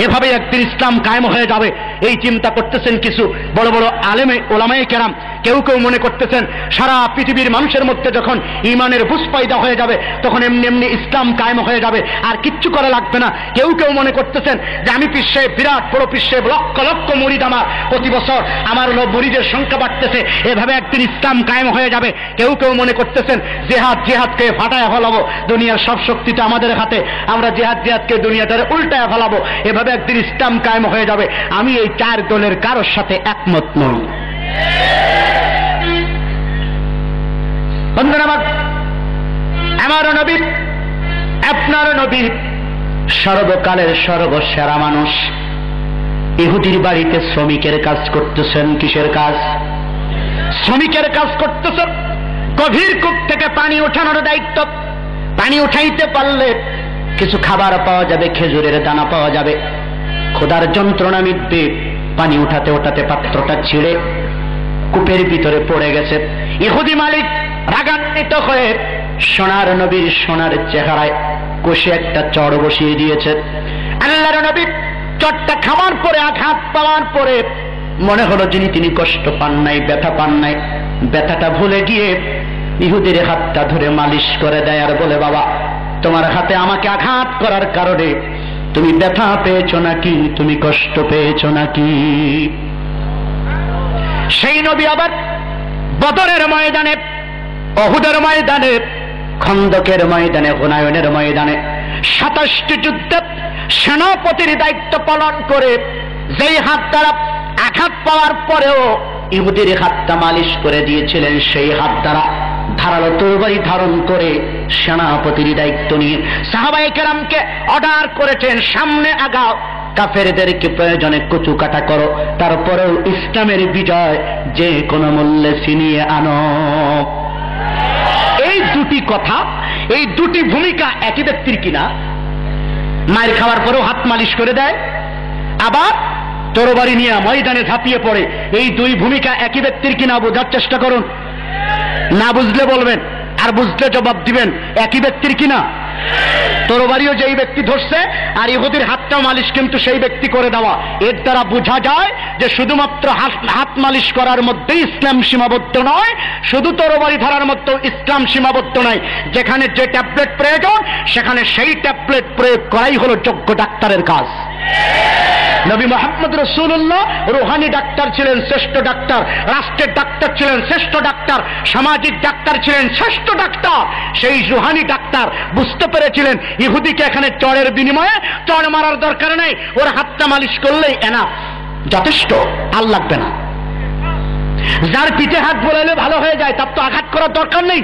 এভাবে একদিন ইসলাম কায়েম হয়ে যাবে এই চিন্তা করতেছেন কিছু বড় বড় আলেমে ওলামায়ে কেরাম। কেউ কেউ মনে করতেছেন সারা পৃথিবীর মানুষের মধ্যে যখন ঈমানের বুঝ পয়দা হয়ে যাবে তখন এমনি এমনি ইসলাম কায়েম হয়ে যাবে, আর কিচ্ছু করা লাগবে না। কেউ কেউ মনে করতেছেন যে আমি পীর সাহেব, বিরাট বড় পীর সাহেব, লক্ষ লক্ষ মুরিদ আমার, প্রতি বছর আমার মুরিদের সংখ্যা বাড়তেছে, এভাবে একদিন ইসলাম কায়েম হয়ে যাবে। কেউ কেউ মনে করতেছেন জিহাদকে ফাটায় ফেলাবো, দুনিয়ার সব শক্তিটা আমাদের হাতে, আমরা জিহাদকে দুনিয়াটারে উল্টায় ফেলাবো, এভাবে একদিন ইসলাম কায়েম হয়ে যাবে। আমি এই চার দলের কারোর সাথে একমত নই। বন্ধুরা আমার নবী, আপনার নবী সর্বকালের সর্বসেরা মানুষ। ইহুদির বাড়িতে শ্রমিকের কাজ করতেছেন। কিসের কাজ? শ্রমিকের কাজ করতেছেন। গভীর কূপ থেকে পানি ওঠানোর দায়িত্ব। পানি উঠাইতে পারলে কিছু খাবার পাওয়া যাবে, খেজুরের দানা পাওয়া যাবে, ক্ষুধার যন্ত্রণা মিটবে। পানি উঠাতে উঠাতে পাত্রটা ছিঁড়ে কূপের ভিতরে পড়ে গেছে। ইহুদি মালিক রাগান্বিত হয়ে সোনার নবীর সোনার চেহারায় কষে একটা চড় বসিয়ে দিয়েছে। আল্লাহর নবী চটটা খাওয়ার পরে, আঘাত পাওয়ার পরে মনে হলো তিনি কষ্ট পান নাই, ব্যথা পান নাই। ব্যথাটা ভুলে গিয়ে ইহুদির হাতটা ধরে মালিশ করে দেয় আর বলে, বাবা তোমার হাতে আমাকে আঘাত করার কারণে তুমি ব্যথা পেয়েছো নাকি, তুমি কষ্ট পেয়েছো নাকি? সেই নবী আবার বদরের ময়দানে, উহুদের ময়দানে, খন্দকের ময়দানে, হুনায়নের ময়দানে 27টি যুদ্ধে সেনাপতির দায়িত্ব পালন করে যেই হাত দ্বারা আঘাত পাওয়ার পরেও ইহুদির হাতটা মালিশ করে দিয়েছিলেন, সেই হাত দ্বারা ধারালো তরবারি ধারণ করে সেনাপতির দায়িত্ব নিয়ে সাহাবায়ে কেরামকে অর্ডার করেছেন, সামনে আগাও, কাফেরদেরকে প্রয়োজনে কচু কাটা করো, তারপরেও ইসলামের বিজয় যে কোনো মূল্যে ছিনিয়ে আনো। এই দুটি কথা, এই দুটি ভূমিকা একই ব্যক্তির কিনা? মায়ের খাওয়ার পরেও হাত মালিশ করে দেয়, আবার তরবারি নিয়ে ময়দানে ঝাঁপিয়ে পড়ে। এই দুই ভূমিকা একই ব্যক্তির কিনা বোঝার চেষ্টা করুন। না বুঝলে বলবেন, আর বুঝলে জবাব দিবেন। একই ব্যক্তির কিনা? তরবারিও যেই ব্যক্তি ধরছে আর ইহুদির হাতটা মালিশ কিন্তু সেই ব্যক্তি করে দেওয়া। এর দ্বারা বোঝা যায় যে শুধুমাত্র হাত মালিশ করার মধ্যে ইসলাম সীমাবদ্ধ নয়, শুধু তরবারি ধরার মধ্যে ইসলাম সীমাবদ্ধ নয়। যেখানে যে ট্যাবলেট প্রয়োজন সেখানে সেই ট্যাবলেট প্রয়োগ করাই হলো যোগ্য ডাক্তারের কাজ। নবী মুহাম্মদ রাসূলুল্লাহ রুহানি ডাক্তার ছিলেন, শ্রেষ্ঠ ডাক্তার। রাষ্ট্রের ডাক্তার ছিলেন, শ্রেষ্ঠ ডাক্তার। সামাজিক ডাক্তার ছিলেন, শ্রেষ্ঠ ডাক্তার। সেই রুহানি ডাক্তার বুঝতে পেরেছিলেন ইহুদিকে এখানে চড়ের বিনিময়ে চড় মারার দরকার নেই, ওর হাতটা মালিশ করলেই এনাফ, যথেষ্ট, আর লাগবে না। যার পিঠে হাত বোলালে ভালো হয়ে যায় তার তো আঘাত করার দরকার নেই।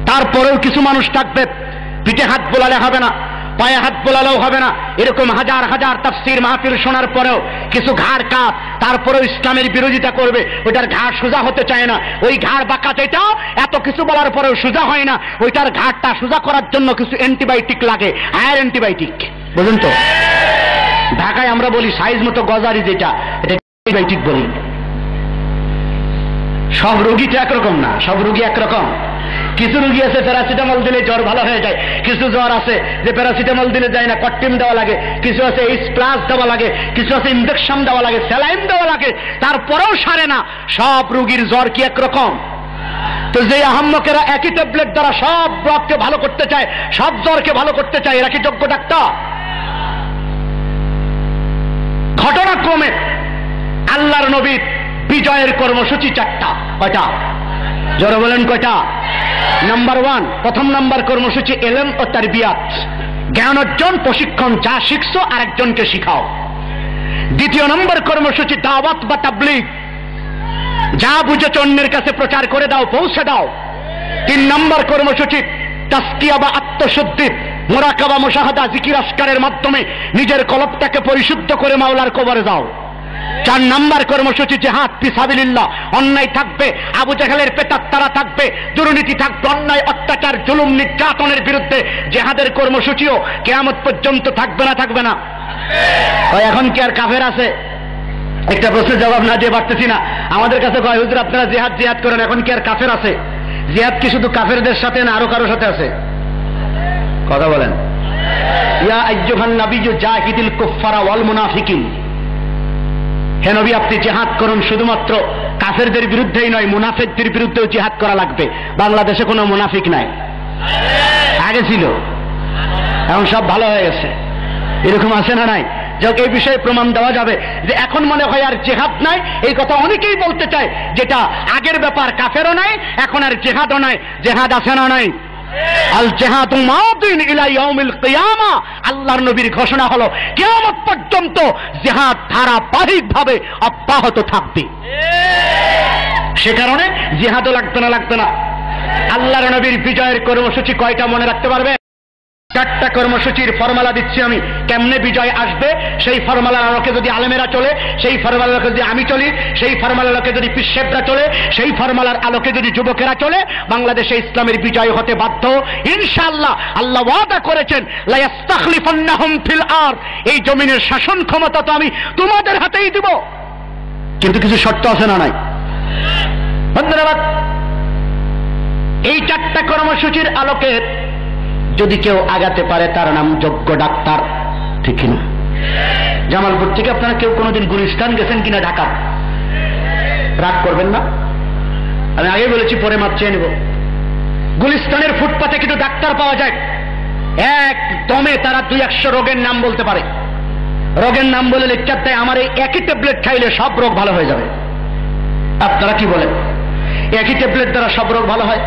তারপরেও কিছু মানুষ থাকবে পিঠে হাত বোলালে হবে না, পায়ে হাত বোলালেও হবে না, এরকম হাজার হাজার তাফসীর মাহফিল শোনার পরেও কিছু ঘাড় কাত, তারপরেও ইসলামের বিরোধিতা করবে। ওইটার ঘাড় সোজা হতে চায় না, ওই ঘাড় বাঁকা যেটা এত কিছু বলার পরেও সোজা হয় না, ওইটার ঘাড়টা সোজা করার জন্য কিছু অ্যান্টিবায়োটিক লাগে, হায়ার অ্যান্টিবায়োটিক, বুঝুন তো? ঢাকায় আমরা বলি সাইজ মতো গজারি, যেটা এটা অ্যান্টিবায়োটিক বলি। সব রোগী তো একরকম না, সব রোগী একরকম। কিছু রোগী আছে প্যারাসিটামল দিলে জ্বর ভালো হয়ে যায়, কিছু জ্বর আছে যে প্যারাসিটামল দিলে যায় না, কট্টিম দেওয়া লাগে, কিছু আছে এইচ প্লাস দেওয়া লাগে, কিছু আছে ইনজেকশন দেওয়া লাগে, স্যালাইন দেওয়া লাগে, তারপরেও সারে না। সব রোগীর জ্বর কি একরকম? তো যে আহাম্মকেরা একই ট্যাবলেট দ্বারা সব রোগকে ভালো করতে চায়, সব জ্বরকে ভালো করতে চায়, এরা কি যোগ্য ডাক্তার? ঘটনাক্রমে আল্লাহর নবীর বিজয়ের কর্মসূচি 4টা। কয়টা? জোরে বলেন কয়টা? নাম্বার 1, প্রথম নাম্বার কর্মসূচি ইলম ও তারবিয়াত, জ্ঞান অর্জন, প্রশিক্ষণ, যা শিখছো আরেকজনকে শিখাও। দ্বিতীয় নম্বর কর্মসূচি দাওয়াত বা তাবলীগ, যা বুঝেছ অন্যের কাছে প্রচার করে দাও, পৌঁছে দাও। 3 নম্বর কর্মসূচি তাসকিয়া বা আত্মশুদ্ধি, মুরাকাবা, মুশাহাদা, জিকির আসকারের মাধ্যমে নিজের কলবটাকে পরিশুদ্ধ করে মাওলার কবরে যাও। 4 নম্বর কর্মসূচি জিহাদ ফি সাবিলিল্লাহ, অন্যায় থাকবে, আবু জাহেলের পেটাত্তারা থাকবে, দুর্নীতি থাকবে, অন্যায়, অত্যাচার, জুলুম, নির্যাতনের বিরুদ্ধে জিহাদের কর্মসূচিও কিয়ামত পর্যন্ত থাকবে না? থাকবে না? এখন কি আর কাফের আছে? একটা প্রশ্নের জবাব না দিয়ে পারতেছি না। আমাদের কাছে কয়, হুজুর আপনারা জিহাদ জিহাদ করেন, এখন কি আর কাফের আছে? জিহাদ কি শুধু কাফেরদের সাথে না আরো কারোর সাথে আছে? কথা বলেন। ইয়া আইয়ুহান নাবিয়্যু জাহিদিল কুফফারা ওয়াল মুনাফিকিন, হে নবী আপনি জিহাদ করুন শুধুমাত্র কাফেরদের বিরুদ্ধেই নয়, মুনাফিকদের বিরুদ্ধেও জিহাদ করা লাগবে। বাংলাদেশে কোনো মুনাফিক নাই, আগে ছিল, এখন সব ভালো হয়ে গেছে, এরকম আছে না নাই? যাক, এই বিষয়ে প্রমাণ দেওয়া যাবে যে এখন মনে হয় আর জিহাদ নাই, এই কথা অনেকেই বলতে চায়, যেটা আগের ব্যাপার, কাফেরও নাই, এখন আর জিহাদও নাই। জিহাদ আছে না নাই? আল জিহাদু মাদিন ইলা ইয়াউমিল কিয়ামা, আল্লাহর নবীর ঘোষণা হলো কিয়ামত পর্যন্ত জিহাদ ধারাবাহিকভাবে অব্যাহত থাকবে। সে কারণে জিহাদও লাগবে না। আল্লাহর নবীর বিজয়ের কর্মসূচি কয়টা মনে রাখতে পারবে? 4টা কর্মসূচির ফর্মুলা দিচ্ছি আমি, কেমনে বিজয় আসবে। সেই ফর্মুলার আলোকে যদি আলেমেরা চলে, সেই ফর্মুলার আলোকে যদি আমি চলি, সেই ফর্মুলার আলোকে যদি পিসেবরা চলে, সেই ফর্মুলার আলোকে যদি যুবকেরা চলে, বাংলাদেশে ইসলামের বিজয় হতে বাধ্য ইনশাআল্লাহ। আল্লাহ ওয়াদা করেছেন লা ইস্তাখলিফান্নাহুম ফিল আরদ, এই জমিনের শাসন ক্ষমতা তো আমি তোমাদের হাতেই দিব, কিন্তু কিছু শর্ত আছে না নাই? ধন্যবাদ। এই 4টা কর্মসূচির আলোকে যদি কেউ আগাতে পারে তার নাম যোগ্য ডাক্তার, ঠিক কিনা? জামালপুর থেকে আপনারা কেউ কোনোদিন গুলিস্তান গেছেন কিনা? ঢাকা, রাগ করবেন না, আমি আগে বলেছি, পরে মাপ চেয়ে নেব। গুলিস্তানের ফুটপাতে কিন্তু ডাক্তার পাওয়া যায়, একদমে তারা 200 রোগের নাম বলতে পারে। রোগের নাম বলে লেকচার দেয়, আমার এই একই ট্যাবলেট খাইলে সব রোগ ভালো হয়ে যাবে। আপনারা কি বলেন? একই ট্যাবলেট দ্বারা সব রোগ ভালো হয়?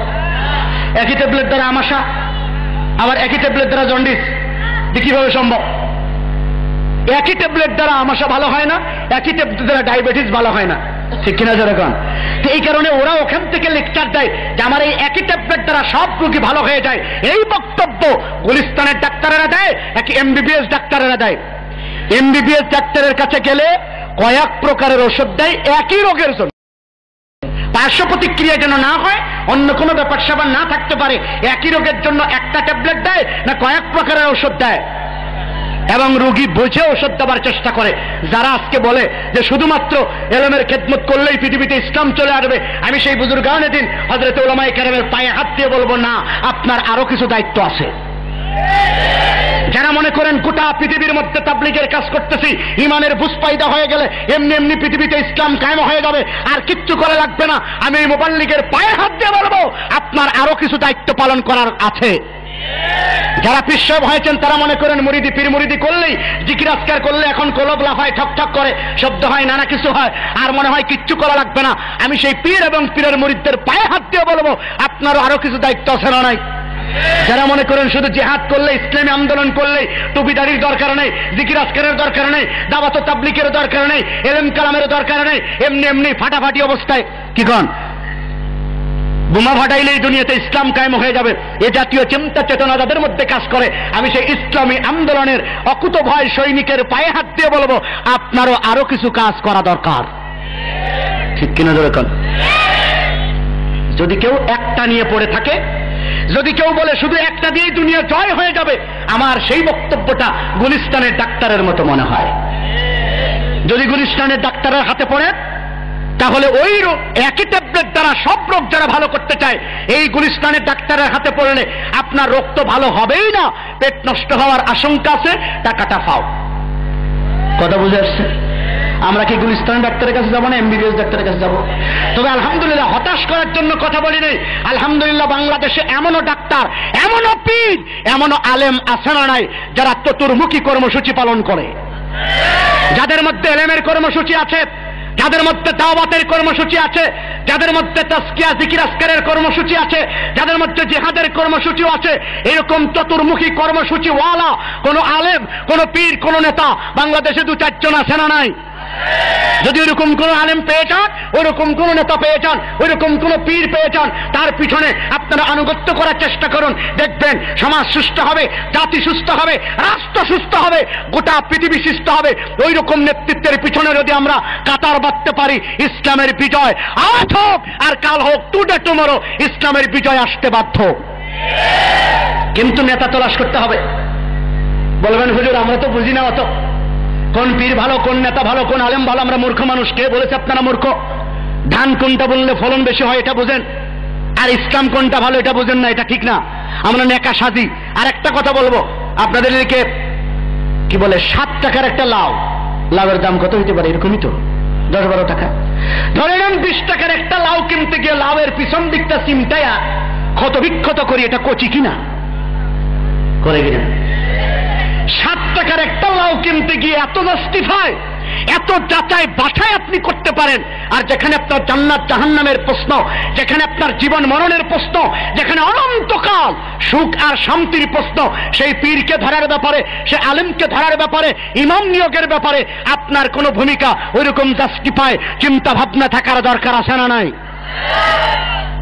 একই ট্যাবলেট দ্বারা আমাশা, আবার একই ট্যাবলেট দ্বারা জন্ডিস, কিভাবে সম্ভব? একই ট্যাবলেট দ্বারা আমাশা ভালো হয় না, একই ট্যাবলেট দ্বারা ডায়াবেটিস ভালো হয় না, ঠিক কিনা যেরকম? তো এই কারণে ওরা ওখান থেকে লেকচার দেয় যে আমার এই একই ট্যাবলেট দ্বারা সব রোগী ভালো হয়ে যায়। এই বক্তব্য গুলিস্তানের ডাক্তারেরা দেয়, এক এমবিবিএস ডাক্তারেরা দেয়। এমবিবিএস ডাক্তারের কাছে গেলে কয়েক প্রকারের ওষুধ দেয় একই রোগের জন্য, পার্শ্ব প্রতিক্রিয়া যেন না হয়, অন্য কোনো ব্যাপার স্যাপার না থাকতে পারে। একই রোগের জন্য একটা ট্যাবলেট দেয় না কয়েক প্রকারের ওষুধ দেয়, এবং রোগী বুঝে ওষুধ দেওয়ার চেষ্টা করে। যারা আজকে বলে যে শুধুমাত্র এলমের খেদমত করলেই পৃথিবীতে ইসলাম চলে আসবে, আমি সেই বুজুর্গানে দিন হযরত উলামায়ে কেরামের পায়ে হাত দিয়ে বলবো, না, আপনার আরো কিছু দায়িত্ব আছে। যারা মনে করেন গোটা পৃথিবীর মধ্যে তাবলীগের কাজ করতেছি, ইমানের বুঝ পায়দা হয়ে গেলে এমনি এমনি পৃথিবীতে ইসলাম কায়েম হয়ে যাবে, আর কিচ্ছু করা লাগবে না, আমি এই মুবাল্লিগের পায়ে হাত দিয়ে বলবো, আপনার আরো কিছু দায়িত্ব পালন করার আছে। যারা পিসব হয়েছেন তারা মনে করেন মুরিদি পীর মুরিদি করলেই, জিকির আজকার করলে এখন কলব লাফায়, ঠক ঠক করে, শব্দ হয়, নানা কিছু হয়, আর মনে হয় কিচ্ছু করা লাগবে না। আমি সেই পীর এবং পীরের মুরিদদের পায়ে হাত দিয়ে বলবো, আপনারও আরো কিছু দায়িত্ব আছে না নাই? যারা মনে করেন শুধু জিহাদ করলে, ইসলামী আন্দোলন করলে টুপিদারির দরকার নেই, জিকির আজকারের দরকার নেই, দাওয়াত ও তাবলীগের দরকার নেই, ইলম কালামের দরকার নেই, এমনি এমনি ফাটাফাটি অবস্থায় কি কন বোমা ফাটাইলেই দুনিয়াতে ইসলাম কায়েম হয়ে যাবে, এ জাতীয় চিন্তা চেতনা যাদের মধ্যে কাজ করে, আমি সেই ইসলামী আন্দোলনের অকুতভয় সৈনিকের পায়ে হাত দিয়ে বলবো, আপনারও আরো কিছু কাজ করা দরকার, ঠিক কিনা দরকার? যদি কেউ একটা নিয়ে পড়ে থাকে, যদি কেউ বলে শুধু একটা দিয়েই দুনিয়া জয় হয়ে যাবে, আমার সেই বক্তব্যটা গুলিস্তানের ডাক্তারের মতো মনে হয়। যদি গুলিস্তানের ডাক্তারের হাতে পড়ে, তাহলে ওই একই ট্যাবলেট দ্বারা সব রোগ যারা ভালো করতে চায়, এই গুলিস্তানের ডাক্তারের হাতে পড়লে আপনার রোগ তো ভালো হবেই না, পেট নষ্ট হওয়ার আশঙ্কা আছে, টাকাটা পাও। কথা বুঝে আসছে? আমরা কি গুলিস্তানের ডাক্তারের কাছে যাবো না এমবিবিএস ডাক্তারের কাছে যাবো? তবে আলহামদুলিল্লাহ, হতাশ করার জন্য কথা বলি নাই, আলহামদুলিল্লাহ বাংলাদেশে এমনও ডাক্তার, এমনও পীর, এমনও আলেম আছে না নাই যারা চতুর্মুখী কর্মসূচি পালন করে, যাদের মধ্যে এলেমের কর্মসূচি আছে, যাদের মধ্যে দাওয়াতের কর্মসূচি আছে, যাদের মধ্যে তাজকিয়া জিকির আজকারের কর্মসূচি আছে, যাদের মধ্যে জিহাদের কর্মসূচিও আছে। এরকম চতুর্মুখী কর্মসূচি ওয়ালা কোন আলেম, কোন পীর, কোন নেতা বাংলাদেশে 2-4 জন আছে না নাই? যদি ওইরকম কোন আলেম পেয়ে যান, ওইরকম কোন নেতা পেয়ে যান, ওইরকম কোন পীর পেয়ে যান, তার পিছনে আপনারা আনুগত্য করার চেষ্টা করুন, দেখবেন সমাজ সুস্থ হবে, জাতি সুস্থ হবে, রাষ্ট্র সুস্থ হবে, গোটা পৃথিবী সুস্থ হবে। ওই রকম নেতৃত্বের পিছনে যদি আমরা কাতার বাঁধতে পারি, ইসলামের বিজয় আজ হোক আর কাল হোক, টুডে টুমরো ইসলামের বিজয় আসতে বাধ্য। কিন্তু নেতা তলাশ করতে হবে। বলবেন হুজুর আমরা তো বুঝি না অত, কোন পীর ভালো, কোন নেতা ভালো, কোন আলেম ভালো, আমরা মূর্খ মানুষ। কে বলেছে আপনারা মূর্খ? ধান কোনটা বললে ফলন বেশি হয় এটা বুঝেন, আর ইসলাম কোনটা ভালো এটা বুঝেন না, এটা ঠিক না। আমরা নেকা সাজি। আর একটা কথা বলবো, আপনাদের এদিকে কি বলে 7 টাকার একটা লাউ, লাউয়ের দাম কত হইতে পারে? এরকমই তো 10-12 টাকা। ধরে নেন 20 টাকার একটা লাউ কিনতে গিয়ে লাউয়ের পিছন দিকটা চিমটায়া ক্ষত বিক্ষত করি, এটা কচি কিনা করে কিনা? 7 টাকার একটা লাউ কিনতে গিয়ে এত জাস্টিফাই, এত যাচাই বাছাই আপনি করতে পারেন, আর যেখানে আপনার জান্নাত জাহান্নামের প্রশ্ন, যেখানে আপনার জীবন মরণের প্রশ্ন, যেখানে অনন্তকাল সুখ আর শান্তির প্রশ্ন, সেই পীরকে ধরার ব্যাপারে, সে আলেমকে ধরার ব্যাপারে, ইমাম নিয়োগের ব্যাপারে আপনার কোনো ভূমিকা ওইরকম জাস্টিফাই চিন্তা ভাবনা থাকার দরকার আছে না নাই?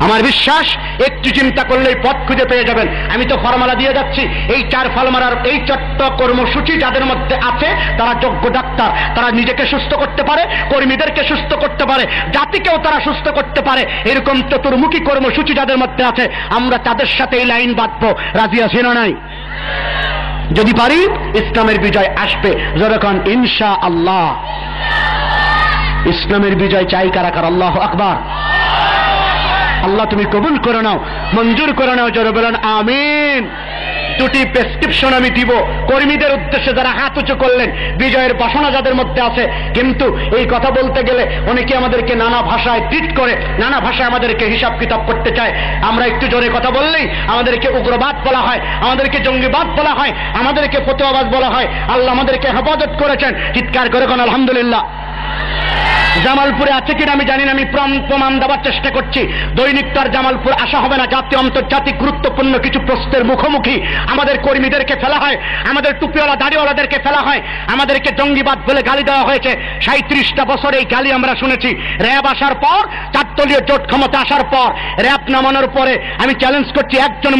আমার বিশ্বাস একটু চিন্তা করলেই পথ খুঁজে পেয়ে যাবেন। আমি তো ফর্মুলা দিয়ে যাচ্ছি, এই 4 ফর্মুলার এই 4টা কর্মসূচি যাদের মধ্যে আছে তারা যোগ্য ডাক্তার, তারা নিজেকে সুস্থ করতে পারে, কর্মীদেরকে সুস্থ করতে পারে, জাতিকেও তারা সুস্থ করতে পারে। এরকম চতুর্মুখী কর্মসূচি যাদের মধ্যে আছে, আমরা তাদের সাথে এই লাইন বাঁধবো, রাজি আছি না নাই? যদি পারি ইসলামের বিজয় আসবে, যখন ইনশাআল্লাহ। ইসলামের বিজয় চাই কারা কারা? আল্লাহু আকবার। আল্লাহ তুমি কবুল করে নাও, মঞ্জুর করে নাও, জোরে বলেন আমিন। 2টি প্রেসক্রিপশন আমি দিব কর্মীদের উদ্দেশ্যে যারা হাত উঁচু করলেন, বিজয়ের বাসনা যাদের মধ্যে আছে। কিন্তু এই কথা বলতে গেলে অনেকে আমাদেরকে নানা ভাষায় ট্রিট করে, নানা ভাষায় আমাদেরকে হিসাব কিতাব করতে চায়। আমরা একটু জোরে কথা বললেই আমাদেরকে উগ্রবাদ বলা হয়, আমাদেরকে জঙ্গিবাদ বলা হয়, আমাদেরকে ফতোয়াবাজ বলা হয়। আল্লাহ আমাদেরকে হেফাজত করেছেন, চিৎকার করে কোন আলহামদুলিল্লাহ। জামালপুরে আছে কিনা আমি জানি না, আমি প্রমাণ দেওয়ার চেষ্টা করছি। দৈনিক তো আর জামালপুর আসা হবে না, জাতীয় আন্তর্জাতিক গুরুত্বপূর্ণ কিছু প্রশ্নের মুখোমুখি আমাদের কর্মীদেরকে ফেলা হয়, আমাদের টুপিওয়ালা দাড়িওয়ালাদেরকে ফেলা হয়, আমাদেরকে জঙ্গিবাদ বলে গালি দেওয়া হয়েছে। 37টা বছর এই গালি আমরা শুনেছি। র্যাব আসার পর, 4 দলীয় জোট ক্ষমতা আসার পর, র্যাব নামানোর পরে আমি চ্যালেঞ্জ করছি, একজন